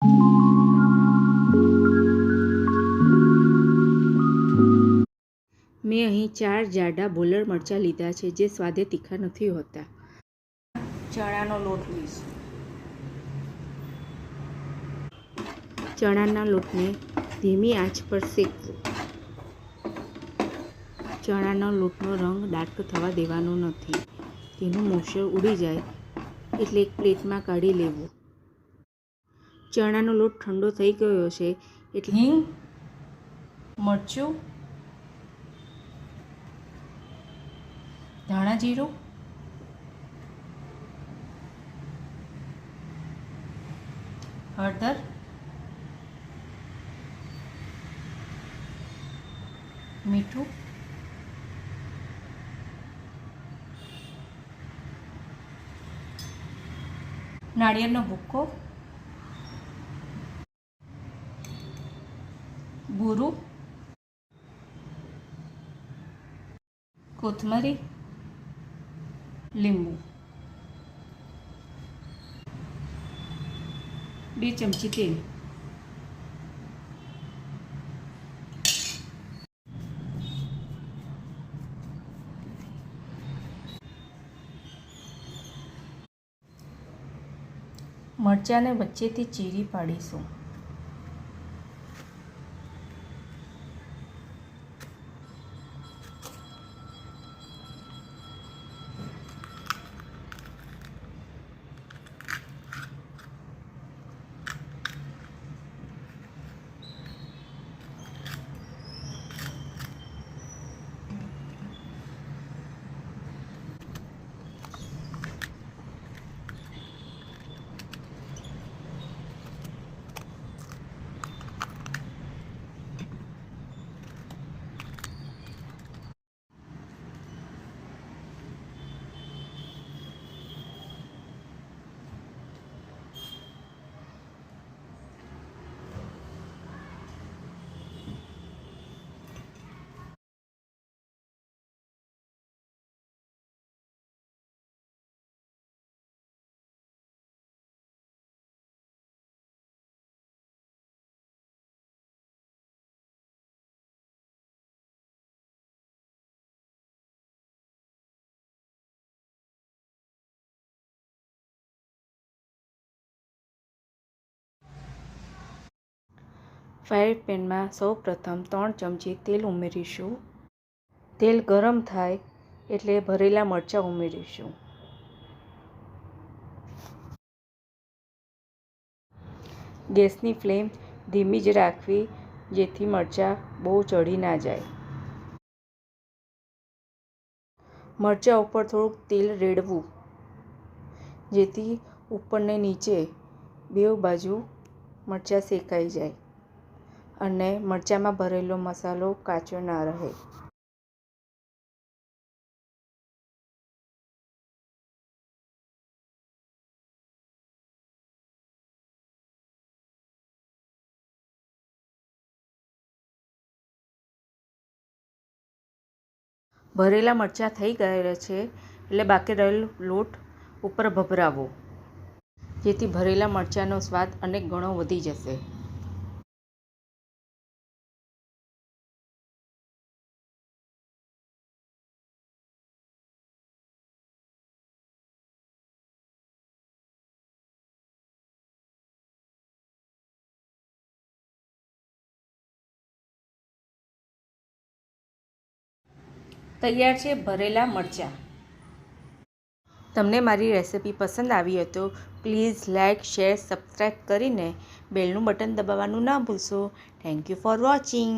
મેં અહીં 4 જાડા બોલર મરચાં લીધા છે, જે સ્વાદે તીખા નથી હોતા. ચણાનો લોટ લઈશું. ચણાના લોટને ધીમી આંચ પર શેકવો. ચણાના લોટનો રંગ ડાર્ક થવા દેવાનો નથી. તેનું મોઇશ્ચર ઉડી જાય એટલે એક પ્લેટમાં કાઢી લેવો. ચણાનો લોટ ઠંડો થઈ ગયો છે એટલે હિંગ, મરચું, ધાણા જીરું, હળદર, મીઠું, નાળિયેરનો ભૂક્કો, બુરું, કોથમરી, લીંબુ, 2 ચમચી તેલ. મરચાંને વચ્ચેથી ચીરી પાડીશું. ફ્રાય પેનમાં સૌપ્રથમ 3 ચમચી તેલ ઉમેરીશું. તેલ ગરમ થાય એટલે ભરેલા મરચાં ઉમેરીશું. ગેસની ફ્લેમ ધીમી જ રાખવી, જેથી મરચાં બહુ ચડી ના જાય. મરચાં ઉપર થોડુંક તેલ રેડવું, જેથી ઉપર ને નીચે બેઉ બાજુ મરચાં શેકાઈ જાય અને મરચાંમાં ભરેલો મસાલો કાચો ના રહે. ભરેલા મરચાં થઈ ગયેલા છે એટલે બાકી રહેલો લોટ ઉપર ભભરાવો, જેથી ભરેલા મરચાંનો સ્વાદ અનેક ગણો વધી જશે. તૈયાર છે ભરેલા મરચાં. તમને મારી રેસિપી પસંદ આવી હોય તો પ્લીઝ લાઇક, શેર, સબસ્ક્રાઈબ કરીને બેલનું બટન દબાવવાનું ના ભૂલશો. Thank you for watching.